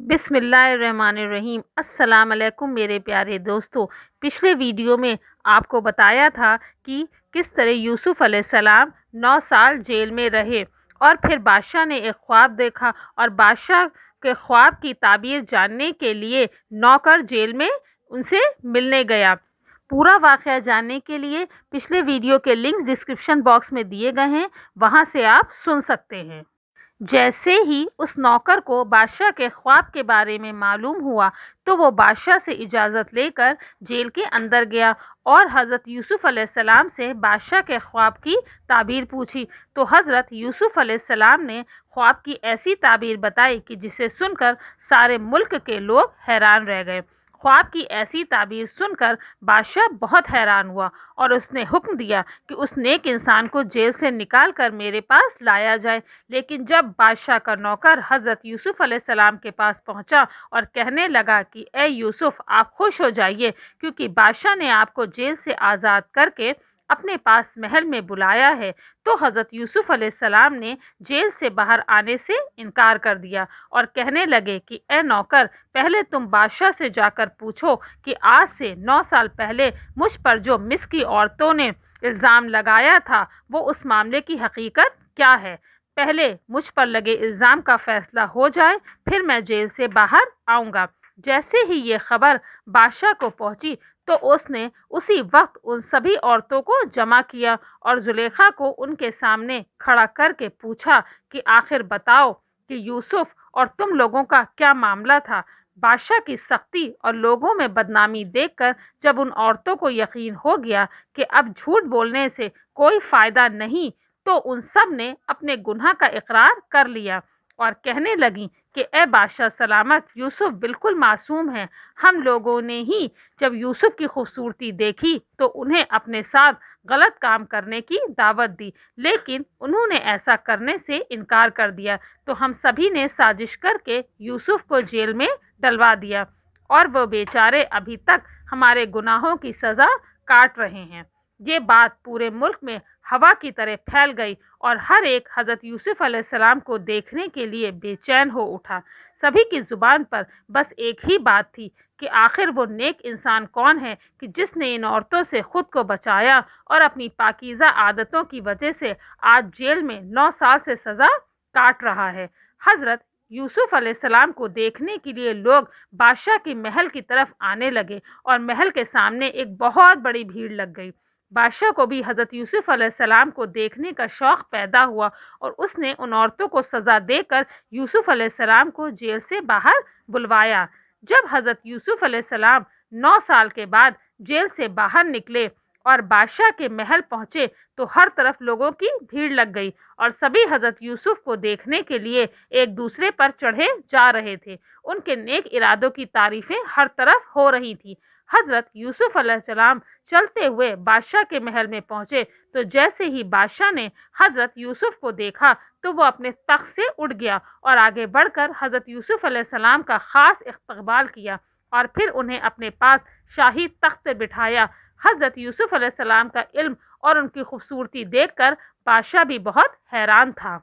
बिस्मिल्लाहिर्रहमानिर्रहीम। अस्सलाम वालेकुम मेरे प्यारे दोस्तों। पिछले वीडियो में आपको बताया था कि किस तरह यूसुफ अलैहिस्सलाम 9 साल जेल में रहे और फिर बादशाह ने एक ख्वाब देखा और बादशाह के ख्वाब की ताबीर जानने के लिए नौकर जेल में उनसे मिलने गया। पूरा वाक़या जानने के लिए पिछले वीडियो के लिंक्स डिस्क्रिप्शन बॉक्स में दिए गए हैं, वहाँ से आप सुन सकते हैं। जैसे ही उस नौकर को बादशाह के ख्वाब के बारे में मालूम हुआ तो वो बादशाह से इजाज़त लेकर जेल के अंदर गया और हज़रत यूसुफ अलैहिस्सलाम से बादशाह के ख्वाब की ताबीर पूछी। तो हज़रत यूसुफ अलैहिस्सलाम ने ख्वाब की ऐसी ताबीर बताई कि जिसे सुनकर सारे मुल्क के लोग हैरान रह गए। ख्वाब की ऐसी ताबीर सुनकर बादशाह बहुत हैरान हुआ और उसने हुक्म दिया कि उस नेक इंसान को जेल से निकाल कर मेरे पास लाया जाए। लेकिन जब बादशाह का नौकर हज़रत यूसुफ अलैहिस्सलाम के पास पहुंचा और कहने लगा कि ए यूसुफ, आप खुश हो जाइए क्योंकि बादशाह ने आपको जेल से आज़ाद करके अपने पास महल में बुलाया है, तो हज़रत यूसुफ अलैहिस्सलाम ने जेल से बाहर आने से इनकार कर दिया और कहने लगे कि ए नौकर, पहले तुम बादशाह से जाकर पूछो कि आज से 9 साल पहले मुझ पर जो मिस्र की औरतों ने इल्ज़ाम लगाया था वो उस मामले की हकीकत क्या है। पहले मुझ पर लगे इल्ज़ाम का फैसला हो जाए, फिर मैं जेल से बाहर आऊँगा। जैसे ही ये खबर बादशाह को पहुंची तो उसने उसी वक्त उन सभी औरतों को जमा किया और जुलेखा को उनके सामने खड़ा करके पूछा कि आखिर बताओ कि यूसुफ और तुम लोगों का क्या मामला था। बादशाह की सख्ती और लोगों में बदनामी देखकर जब उन औरतों को यकीन हो गया कि अब झूठ बोलने से कोई फ़ायदा नहीं, तो उन सब ने अपने गुनाह का इकरार कर लिया और कहने लगी कि ए बादशाह सलामत, यूसुफ बिल्कुल मासूम है। हम लोगों ने ही जब यूसुफ की खूबसूरती देखी तो उन्हें अपने साथ गलत काम करने की दावत दी, लेकिन उन्होंने ऐसा करने से इनकार कर दिया। तो हम सभी ने साजिश करके यूसुफ को जेल में डलवा दिया और वो बेचारे अभी तक हमारे गुनाहों की सज़ा काट रहे हैं। ये बात पूरे मुल्क में हवा की तरह फैल गई और हर एक हज़रत यूसुफ अलैहिस्सलाम को देखने के लिए बेचैन हो उठा। सभी की ज़ुबान पर बस एक ही बात थी कि आखिर वो नेक इंसान कौन है कि जिसने इन औरतों से ख़ुद को बचाया और अपनी पाकीज़ा आदतों की वजह से आज जेल में 9 साल से सज़ा काट रहा है। हज़रत यूसुफ अलैहिस्सलाम को देखने के लिए लोग बादशाह के महल की तरफ आने लगे और महल के सामने एक बहुत बड़ी भीड़ लग गई। बादशाह को भी हज़रत यूसुफ अलैहिस्सलाम को देखने का शौक़ पैदा हुआ और उसने उन औरतों को सज़ा देकर यूसुफ अलैहिस्सलाम को जेल से बाहर बुलवाया। जब हज़रत यूसुफ अलैहिस्सलाम 9 साल के बाद जेल से बाहर निकले और बादशाह के महल पहुँचे तो हर तरफ लोगों की भीड़ लग गई और सभी हज़रत यूसुफ को देखने के लिए एक दूसरे पर चढ़े जा रहे थे। उनके नेक इरादों की तारीफ़ें हर तरफ हो रही थी। हज़रत यूसुफ अलैहिस्सलाम चलते हुए बादशाह के महल में पहुंचे तो जैसे ही बादशाह ने हज़रत यूसुफ को देखा तो वो अपने तख्त से उठ गया और आगे बढ़कर हज़रत यूसुफ अलैहिस्सलाम का ख़ास इस्तकबाल किया और फिर उन्हें अपने पास शाही तख्त पर बिठाया। हज़रत यूसुफ अलैहिस्सलाम का इल्म और उनकी खूबसूरती देखकर बादशाह भी बहुत हैरान था।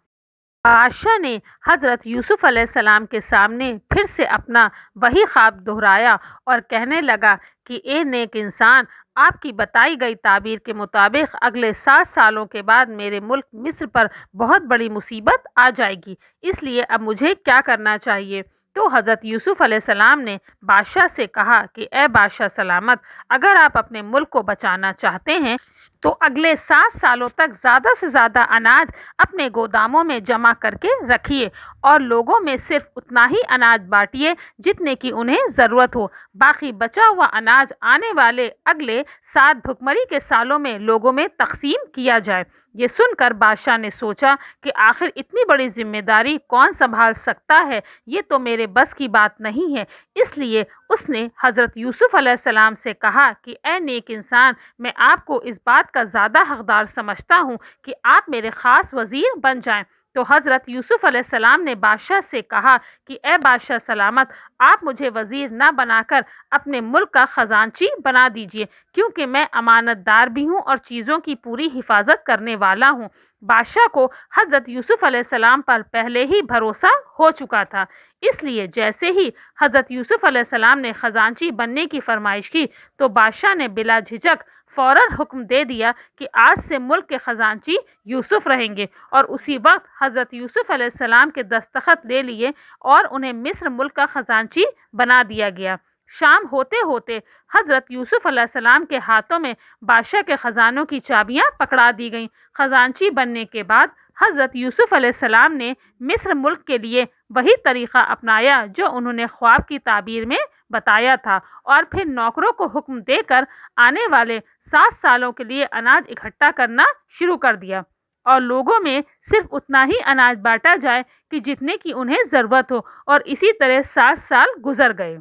बादशाह ने हज़रत यूसुफ अलैहिस्सलाम के सामने फिर से अपना वही ख्वाब दोहराया और कहने लगा कि ए नेक इंसान, आपकी बताई गई ताबीर के मुताबिक अगले 7 सालों के बाद मेरे मुल्क मिस्र पर बहुत बड़ी मुसीबत आ जाएगी, इसलिए अब मुझे क्या करना चाहिए। तो हज़रत यूसुफ अलैहिस्सलाम ने बादशाह से कहा कि ए बादशाह सलामत, अगर आप अपने मुल्क को बचाना चाहते हैं तो अगले 7 सालों तक ज़्यादा से ज़्यादा अनाज अपने गोदामों में जमा करके रखिए और लोगों में सिर्फ उतना ही अनाज बांटिए जितने की उन्हें ज़रूरत हो। बाकी बचा हुआ अनाज आने वाले अगले 7 भुखमरी के सालों में लोगों में तकसीम किया जाए। ये सुनकर बादशाह ने सोचा कि आखिर इतनी बड़ी जिम्मेदारी कौन संभाल सकता है, ये तो मेरे बस की बात नहीं है। इसलिए उसने हज़रत यूसुफ अलैहिस्सलाम से कहा कि ए नेक इंसान, मैं आपको इस बात का ज़्यादा हकदार समझता हूँ कि आप मेरे ख़ास वज़ीर बन जाएं। तो हज़रत यूसुफ अलैहिस्सलाम ने बादशाह से कहा कि ए बादशाह सलामत, आप मुझे वज़ीर ना बनाकर अपने मुल्क का ख़जानची बना दीजिए, क्योंकि मैं अमानतदार भी हूँ और चीज़ों की पूरी हिफाजत करने वाला हूँ। बादशाह को हज़रत यूसुफ अलैहिस्सलाम पर पहले ही भरोसा हो चुका था, اس لیے جیسے ہی حضرت یوسف علیہ السلام نے خزانچی بننے کی فرمائش کی تو بادشاہ نے بلا جھجک فوراً حکم دے دیا کہ آج سے ملک کے خزانچی یوسف رہیں گے، اور اسی وقت حضرت یوسف علیہ السلام کے دستخط لے لیے اور انہیں مصر ملک کا خزانچی بنا دیا گیا۔ شام ہوتے ہوتے حضرت یوسف علیہ السلام کے ہاتھوں میں بادشاہ کے خزانوں کی چابیاں پکڑا دی گئیں۔ خزانچی بننے کے بعد حضرت یوسف علیہ السلام نے مصر ملک کے لیے وہی طریقہ اپنایا جو انہوں نے خواب کی تعبیر میں بتایا تھا، اور پھر نوکروں کو حکم دے کر آنے والے 7 سالوں کے لیے اناج اکٹھا کرنا شروع کر دیا، اور لوگوں میں صرف اتنا ہی اناج بانٹا جائے کہ جتنے کی انہیں ضرورت ہو، اور اسی طرح 7 سال گزر گئے۔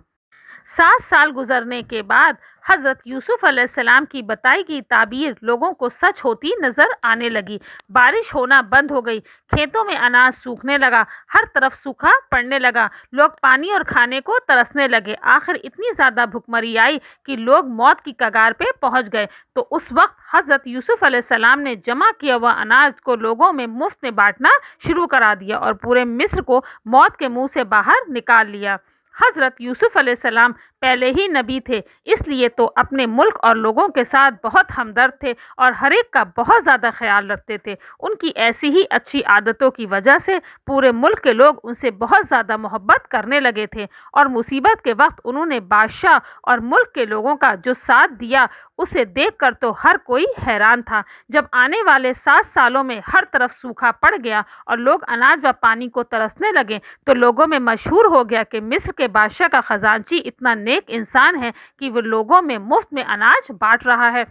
7 سال گزرنے کے بعد حضرت یوسف علیہ السلام کی بتائی گئی تعبیر لوگوں کو سچ ہوتی نظر آنے لگی۔ بارش ہونا بند ہو گئی، کھیتوں میں اناج سوکھنے لگا، ہر طرف سوکھا پڑنے لگا، لوگ پانی اور کھانے کو ترسنے لگے۔ آخر اتنی زیادہ بھوکمری آئی کہ لوگ موت کی کگار پہ پہنچ گئے۔ تو اس وقت حضرت یوسف علیہ السلام نے جمع کیا ہوا اناج کو لوگوں میں مفت میں بانٹنا شروع کرا دیا اور پورے مصر کو موت کے منہ سے باہر نکال لیا۔ حضرت یوسف علیہ السلام پہلے ہی نبی تھے، اس لیے تو اپنے ملک اور لوگوں کے ساتھ بہت ہمدرد تھے اور ہر ایک کا بہت زیادہ خیال رکھتے تھے۔ ان کی ایسی ہی اچھی عادتوں کی وجہ سے پورے ملک کے لوگ ان سے بہت زیادہ محبت کرنے لگے تھے، اور مصیبت کے وقت انہوں نے بادشاہ اور ملک کے لوگوں کا جو ساتھ دیا اسے دیکھ کر تو ہر کوئی حیران تھا۔ جب آنے والے 7 سالوں میں ہر طرف سوکھا پڑ گیا اور لوگ اناج و پانی کو ترسنے لگے تو لوگوں میں مشہور ہو گیا کہ مصر کے بادشاہ کا خزانچی اتنا نیک انسان ہے کہ وہ لوگوں میں مفت میں اناج بانٹ رہا ہے۔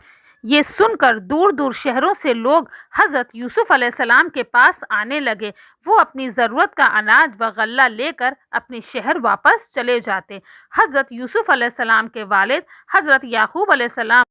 یہ سن کر دور دور شہروں سے لوگ حضرت یوسف علیہ السلام کے پاس آنے لگے۔ وہ اپنی ضرورت کا اناج و غلہ لے کر اپنے شہر واپس چلے جاتے۔ حضرت یوسف علیہ السلام کے والد حضرت یعقوب علیہ السلام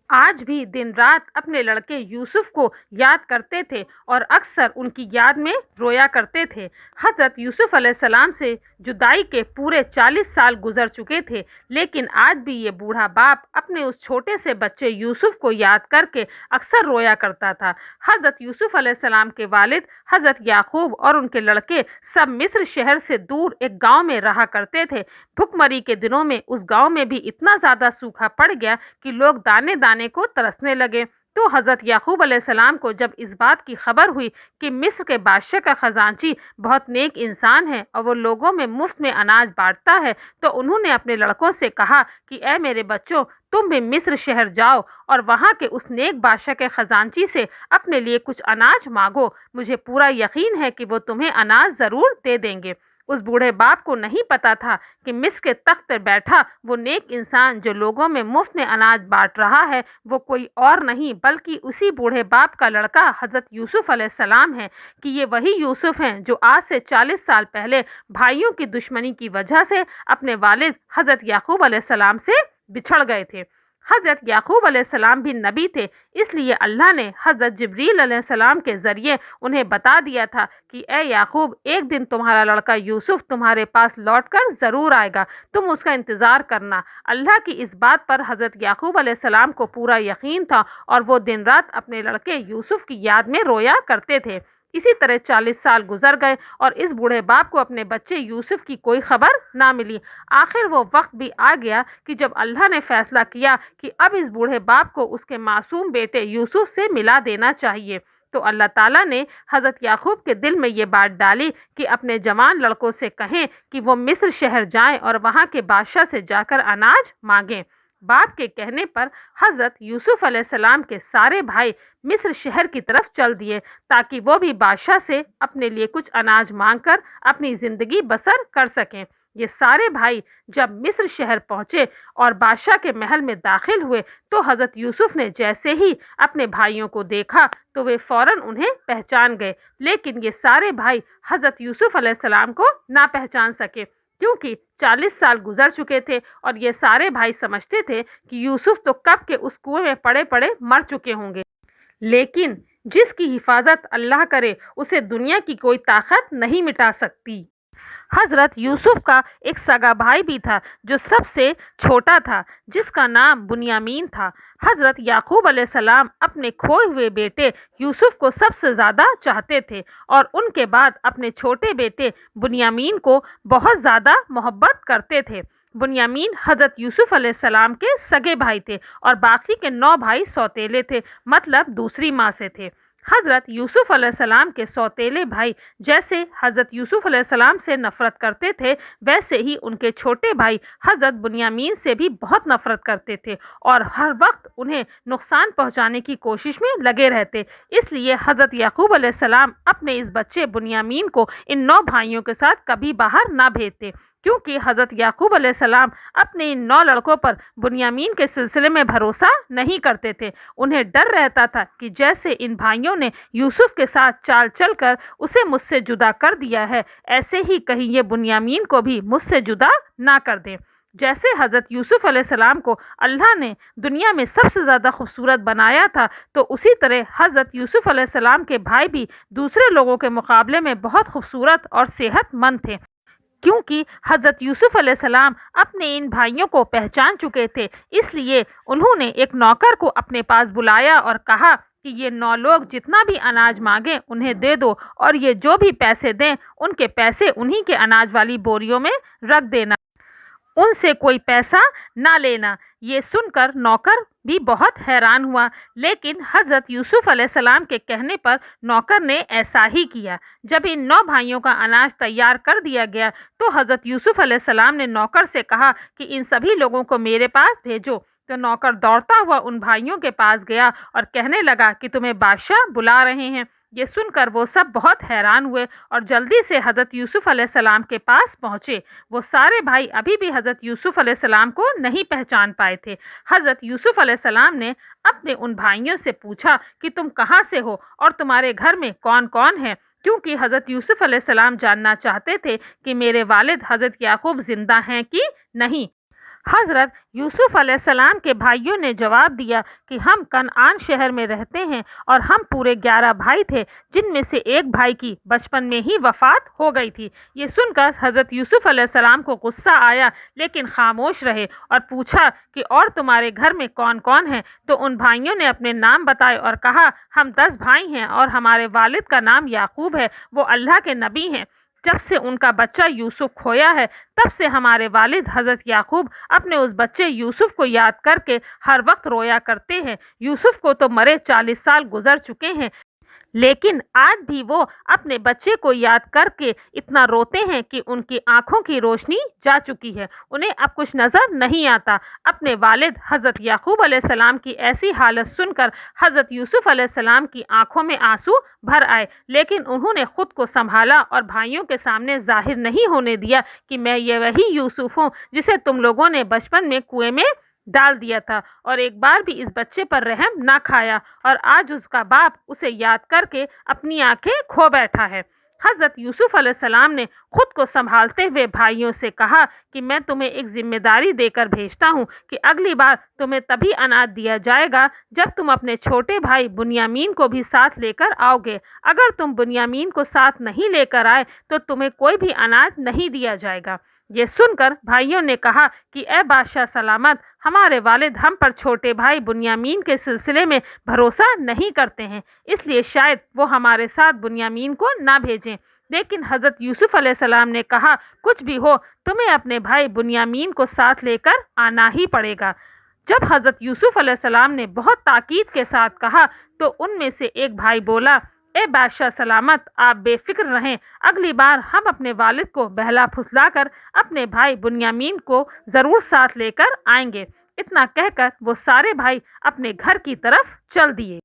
آج بھی دن رات اپنے لڑکے یوسف کو یاد کرتے تھے اور اکثر ان کی یاد میں رویا کرتے تھے۔ حضرت یوسف علیہ السلام سے جدائی کے پورے 40 سال گزر چکے تھے، لیکن آج بھی یہ بوڑھا باپ اپنے اس چھوٹے سے بچے یوسف کو یاد کر کے اکثر رویا کرتا تھا۔ حضرت یوسف علیہ السلام کے والد حضرت یعقوب اور ان کے لڑکے سب مصر شہر سے دور ایک گاؤں میں رہا کرتے تھے۔ بھوکمری کے دنوں میں اس گاؤں میں بھی اتنا زیادہ سوکھا پڑ گیا کہ لوگ دانے دانے کو ترسنے لگے۔ تو حضرت یعقوب علیہ السلام کو جب اس بات کی خبر ہوئی کہ مصر کے بادشاہ کا خزانچی بہت نیک انسان ہے اور وہ لوگوں میں مفت میں اناج بانٹتا ہے، تو انہوں نے اپنے لڑکوں سے کہا کہ اے میرے بچوں، تم بھی مصر شہر جاؤ اور وہاں کے اس نیک بادشاہ کے خزانچی سے اپنے لیے کچھ اناج مانگو۔ مجھے پورا یقین ہے کہ وہ تمہیں اناج ضرور دے دیں گے۔ اس بوڑھے باپ کو نہیں پتا تھا کہ مصر کے تخت پر بیٹھا وہ نیک انسان جو لوگوں میں مفت میں اناج بانٹ رہا ہے وہ کوئی اور نہیں بلکہ اسی بوڑھے باپ کا لڑکا حضرت یوسف علیہ السلام ہے، کہ یہ وہی یوسف ہیں جو آج سے 40 سال پہلے بھائیوں کی دشمنی کی وجہ سے اپنے والد حضرت یعقوب علیہ السلام سے بچھڑ گئے تھے۔ حضرت یعقوب علیہ السلام بھی نبی تھے، اس لیے اللہ نے حضرت جبریل علیہ السلام کے ذریعے انہیں بتا دیا تھا کہ اے یعقوب، ایک دن تمہارا لڑکا یوسف تمہارے پاس لوٹ کر ضرور آئے گا، تم اس کا انتظار کرنا۔ اللہ کی اس بات پر حضرت یعقوب علیہ السلام کو پورا یقین تھا اور وہ دن رات اپنے لڑکے یوسف کی یاد میں رویا کرتے تھے۔ اسی طرح 40 سال گزر گئے اور اس بوڑھے باپ کو اپنے بچے یوسف کی کوئی خبر نہ ملی۔ آخر وہ وقت بھی آ گیا کہ جب اللہ نے فیصلہ کیا کہ اب اس بوڑھے باپ کو اس کے معصوم بیٹے یوسف سے ملا دینا چاہیے، تو اللہ تعالیٰ نے حضرت یعقوب کے دل میں یہ بات ڈالی کہ اپنے جوان لڑکوں سے کہیں کہ وہ مصر شہر جائیں اور وہاں کے بادشاہ سے جا کر اناج مانگیں۔ باپ کے کہنے پر حضرت یوسف علیہ السلام کے سارے بھائی مصر شہر کی طرف چل دیے تاکہ وہ بھی بادشاہ سے اپنے لیے کچھ اناج مانگ کر اپنی زندگی بسر کر سکیں۔ یہ سارے بھائی جب مصر شہر پہنچے اور بادشاہ کے محل میں داخل ہوئے تو حضرت یوسف نے جیسے ہی اپنے بھائیوں کو دیکھا تو وہ فوراً انہیں پہچان گئے، لیکن یہ سارے بھائی حضرت یوسف علیہ السلام کو نہ پہچان سکے کیونکہ 40 سال گزر چکے تھے اور یہ سارے بھائی سمجھتے تھے کہ یوسف تو کب کے اس کنویں میں پڑے پڑے مر چکے ہوں گے، لیکن جس کی حفاظت اللہ کرے اسے دنیا کی کوئی طاقت نہیں مٹا سکتی۔ हज़रत यूसुफ का एक सगा भाई भी था जो सबसे छोटा था, जिसका नाम बुनियामीन था। हज़रत याकूब अलैहिस्सलाम अपने खोए हुए बेटे यूसुफ को सबसे ज़्यादा चाहते थे और उनके बाद अपने छोटे बेटे बुनियामीन को बहुत ज़्यादा मोहब्बत करते थे। बुनियामीन हज़रत यूसुफ अलैहिस्सलाम के सगे भाई थे और बाकी के 9 भाई सौतेले थे, मतलब दूसरी माँ से थे। हज़रत यूसुफ अलैहिस्सलाम के सौतेले भाई जैसे हज़रत यूसुफ अलैहिस्सलाम से नफ़रत करते थे, वैसे ही उनके छोटे भाई हज़रत बुनियामीन से भी बहुत नफ़रत करते थे और हर वक्त उन्हें नुकसान पहुंचाने की कोशिश में लगे रहते। इसलिए हज़रत याकूब अलैहिस्सलाम अपने इस बच्चे बुनियामीन को इन 9 भाइयों के साथ कभी बाहर ना भेजते, क्योंकि हज़रत याकूब अलैहिस्सलाम अपने इन 9 लड़कों पर बुनियामीन के सिलसिले में भरोसा नहीं करते थे। उन्हें डर रहता था कि जैसे इन भाइयों ने यूसुफ के साथ चाल चलकर उसे मुझसे जुदा कर दिया है, ऐसे ही कहीं ये बुनियामीन को भी मुझसे जुदा ना कर दें। जैसे हज़रत यूसुफ अलैहिस्सलाम को अल्लाह ने दुनिया में सबसे ज़्यादा खूबसूरत बनाया था, तो उसी तरह हज़रत यूसुफ अलैहिस्सलाम के भाई भी दूसरे लोगों के मुकाबले में बहुत खूबसूरत और सेहतमंद थे, क्योंकि हज़रत यूसुफ अलैहिस्सलाम अपने इन भाइयों को पहचान चुके थे। इसलिए उन्होंने एक नौकर को अपने पास बुलाया और कहा कि ये 9 लोग जितना भी अनाज मांगे उन्हें दे दो और ये जो भी पैसे दें उनके पैसे उन्हीं के अनाज वाली बोरियों में रख देना, उनसे कोई पैसा ना लेना। ये सुनकर नौकर भी बहुत हैरान हुआ, लेकिन हज़रत यूसुफ अलैहिस्सलाम के कहने पर नौकर ने ऐसा ही किया। जब इन 9 भाइयों का अनाज तैयार कर दिया गया तो हज़रत यूसुफ अलैहिस्सलाम ने नौकर से कहा कि इन सभी लोगों को मेरे पास भेजो। तो नौकर दौड़ता हुआ उन भाइयों के पास गया और कहने लगा कि तुम्हें बादशाह बुला रहे हैं। ये सुनकर वो सब बहुत हैरान हुए और जल्दी से हज़रत यूसुफ अलैहिस्सलाम के पास पहुँचे। वो सारे भाई अभी भी हज़रत यूसुफ अलैहिस्सलाम को नहीं पहचान पाए थे। हज़रत यूसुफ अलैहिस्सलाम ने अपने उन भाइयों से पूछा कि तुम कहाँ से हो और तुम्हारे घर में कौन कौन है, क्योंकि हज़रत यूसुफ अलैहिस्सलाम जानना चाहते थे कि मेरे वालिद हज़रत याकूब जिंदा हैं कि नहीं। हज़रत यूसुफ अलैहिस्सलाम के भाइयों ने जवाब दिया कि हम कनान शहर में रहते हैं और हम पूरे 11 भाई थे, जिनमें से एक भाई की बचपन में ही वफ़ात हो गई थी। ये सुनकर हज़रत यूसुफ अलैहिस्सलाम को गुस्सा आया, लेकिन खामोश रहे और पूछा कि और तुम्हारे घर में कौन कौन है। तो उन भाइयों ने अपने नाम बताए और कहा, हम 10 भाई हैं और हमारे वालिद का नाम याकूब है, वो अल्लाह के नबी हैं। जब से उनका बच्चा यूसुफ खोया है, तब से हमारे वालिद हज़रत याकूब अपने उस बच्चे यूसुफ को याद करके हर वक्त रोया करते हैं। यूसुफ को तो मरे 40 साल गुजर चुके हैं, लेकिन आज भी वो अपने बच्चे को याद करके इतना रोते हैं कि उनकी आंखों की रोशनी जा चुकी है, उन्हें अब कुछ नज़र नहीं आता। अपने वालिद हज़रत याकूब अलैहिस्सलाम की ऐसी हालत सुनकर हज़रत यूसुफ अलैहिस्सलाम की आंखों में आंसू भर आए, लेकिन उन्होंने खुद को संभाला और भाइयों के सामने जाहिर नहीं होने दिया कि मैं ये वही यूसुफ हूँ जिसे तुम लोगों ने बचपन में कुएं में डाल दिया था और एक बार भी इस बच्चे पर रहम ना खाया, और आज उसका बाप उसे याद करके अपनी आंखें खो बैठा है। हज़रत यूसुफ अलैहिस्सलाम ने खुद को संभालते हुए भाइयों से कहा कि मैं तुम्हें एक जिम्मेदारी देकर भेजता हूँ कि अगली बार तुम्हें तभी अनाज दिया जाएगा जब तुम अपने छोटे भाई बुनियामीन को भी साथ लेकर आओगे। अगर तुम बुनियामीन को साथ नहीं लेकर आए तो तुम्हें कोई भी अनाज नहीं दिया जाएगा। ये सुनकर भाइयों ने कहा कि ए बादशाह सलामत, हमारे वालिद हम पर छोटे भाई बुनियामीन के सिलसिले में भरोसा नहीं करते हैं, इसलिए शायद वो हमारे साथ बुनियामीन को ना भेजें। लेकिन हज़रत यूसुफ अलैहिस्सलाम ने कहा, कुछ भी हो तुम्हें अपने भाई बुनियामीन को साथ लेकर आना ही पड़ेगा। जब हज़रत यूसुफ अलैहिस्सलाम ने बहुत ताकीद के साथ कहा तो उनमें से एक भाई बोला, ए बादशाह सलामत, आप बेफिक्र रहें, अगली बार हम अपने वालिद को बहला फुसलाकर अपने भाई बुनियामीन को ज़रूर साथ लेकर आएंगे। इतना कहकर वो सारे भाई अपने घर की तरफ चल दिए।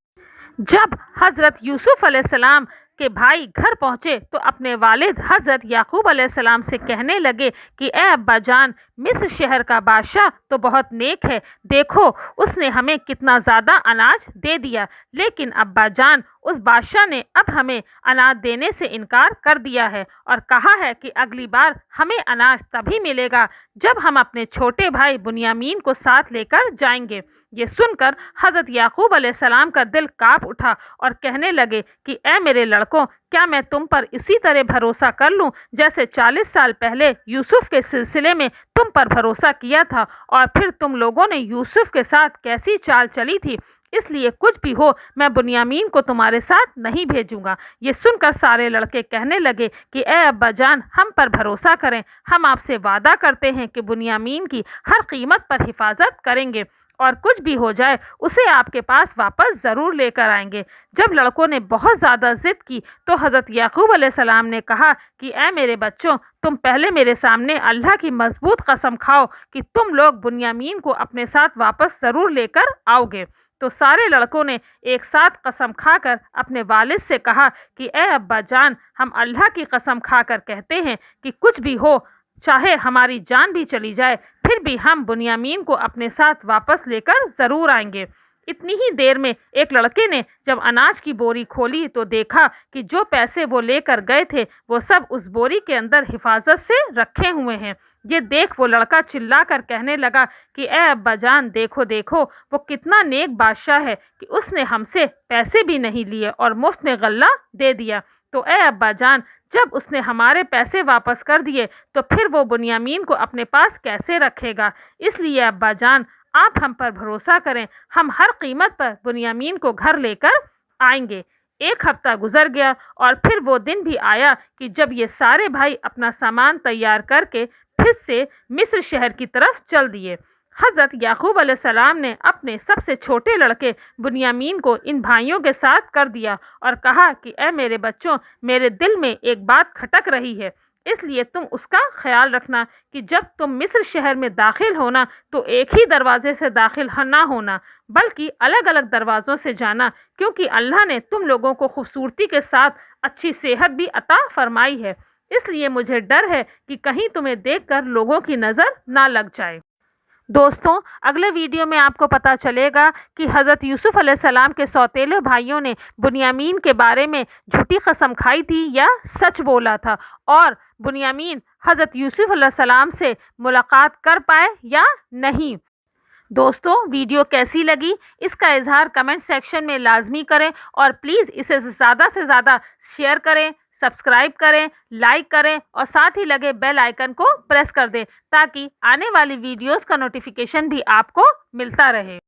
जब हज़रत यूसुफ अलैहिस्सलाम के भाई घर पहुँचे तो अपने वालिद हज़रत याकूब अलैहिस्सलाम से कहने लगे कि ए अब्बा जान, मिस्र शहर का बादशाह तो बहुत नेक है, देखो उसने हमें कितना ज़्यादा अनाज दे दिया, लेकिन अब्बा जान उस बादशाह ने अब हमें अनाज देने से इनकार कर दिया है और कहा है कि अगली बार हमें अनाज तभी मिलेगा जब हम अपने छोटे भाई बुनियामीन को साथ लेकर जाएंगे। ये सुनकर हजरत याकूब अलैहिस्सलाम का दिल कांप उठा और कहने लगे कि ए मेरे लड़कों, क्या मैं तुम पर इसी तरह भरोसा कर लूं जैसे 40 साल पहले यूसुफ के सिलसिले में तुम पर भरोसा किया था और फिर तुम लोगों ने यूसुफ के साथ कैसी चाल चली थी। इसलिए कुछ भी हो, मैं बुनियामीन को तुम्हारे साथ नहीं भेजूंगा। ये सुनकर सारे लड़के कहने लगे कि ए अब्बा जान, हम पर भरोसा करें, हम आपसे वादा करते हैं कि बुनियामीन की हर कीमत पर हिफाजत करेंगे और कुछ भी हो जाए उसे आपके पास वापस ज़रूर लेकर आएंगे। जब लड़कों ने बहुत ज़्यादा ज़िद की तो हज़रत याकूब अलैहिस्सलाम ने कहा कि ए मेरे बच्चों, तुम पहले मेरे सामने अल्लाह की मजबूत कसम खाओ कि तुम लोग बुनियामीन को अपने साथ वापस ज़रूर लेकर आओगे। तो सारे लड़कों ने एक साथ कसम खाकर अपने वालिद से कहा कि ए अब्बा जान, हम अल्लाह की कसम खाकर कहते हैं कि कुछ भी हो, चाहे हमारी जान भी चली जाए, फिर भी हम बुनियामीन को अपने साथ वापस लेकर ज़रूर आएंगे। इतनी ही देर में एक लड़के ने जब अनाज की बोरी खोली तो देखा कि जो पैसे वो लेकर गए थे वो सब उस बोरी के अंदर हिफाजत से रखे हुए हैं। ये देख वो लड़का चिल्लाकर कहने लगा कि ए अब्बा जान, देखो देखो, वो कितना नेक बादशाह है कि उसने हमसे पैसे भी नहीं लिए और मुफ्त में गल्ला दे दिया। तो ए अब्बा जान, जब उसने हमारे पैसे वापस कर दिए तो फिर वो बुनियामीन को अपने पास कैसे रखेगा। इसलिए अब्बा जान, आप हम पर भरोसा करें, हम हर कीमत पर बुनियामीन को घर लेकर आएंगे। एक हफ्ता गुजर गया और फिर वो दिन भी आया कि जब ये सारे भाई अपना सामान तैयार करके फिर से मिस्र शहर की तरफ चल दिए। हज़रत याकूब अलैहिस्सलाम ने अपने सबसे छोटे लड़के बुनियामीन को इन भाइयों के साथ कर दिया और कहा कि ए मेरे बच्चों, मेरे दिल में एक बात खटक रही है, इसलिए तुम उसका ख्याल रखना कि जब तुम मिस्र शहर में दाखिल होना तो एक ही दरवाजे से दाखिल ना होना, बल्कि अलग अलग दरवाज़ों से जाना, क्योंकि अल्लाह ने तुम लोगों को खूबसूरती के साथ अच्छी सेहत भी अता फरमाई है। इसलिए मुझे डर है कि कहीं तुम्हें देखकर लोगों की नज़र ना लग जाए। दोस्तों, अगले वीडियो में आपको पता चलेगा कि हज़रत यूसुफ अलैहिस्सलाम के सौतेले भाइयों ने बुनियामीन के बारे में झूठी कसम खाई थी या सच बोला था और बुनियामीन हज़रत यूसुफ अलैहिस्सलाम से मुलाकात कर पाए या नहीं। दोस्तों, वीडियो कैसी लगी इसका इजहार कमेंट सेक्शन में लाजमी करें और प्लीज़ इसे ज़्यादा से ज़्यादा शेयर करें, सब्सक्राइब करें, लाइक करें और साथ ही लगे बेल आइकन को प्रेस कर दें ताकि आने वाली वीडियोस का नोटिफिकेशन भी आपको मिलता रहे।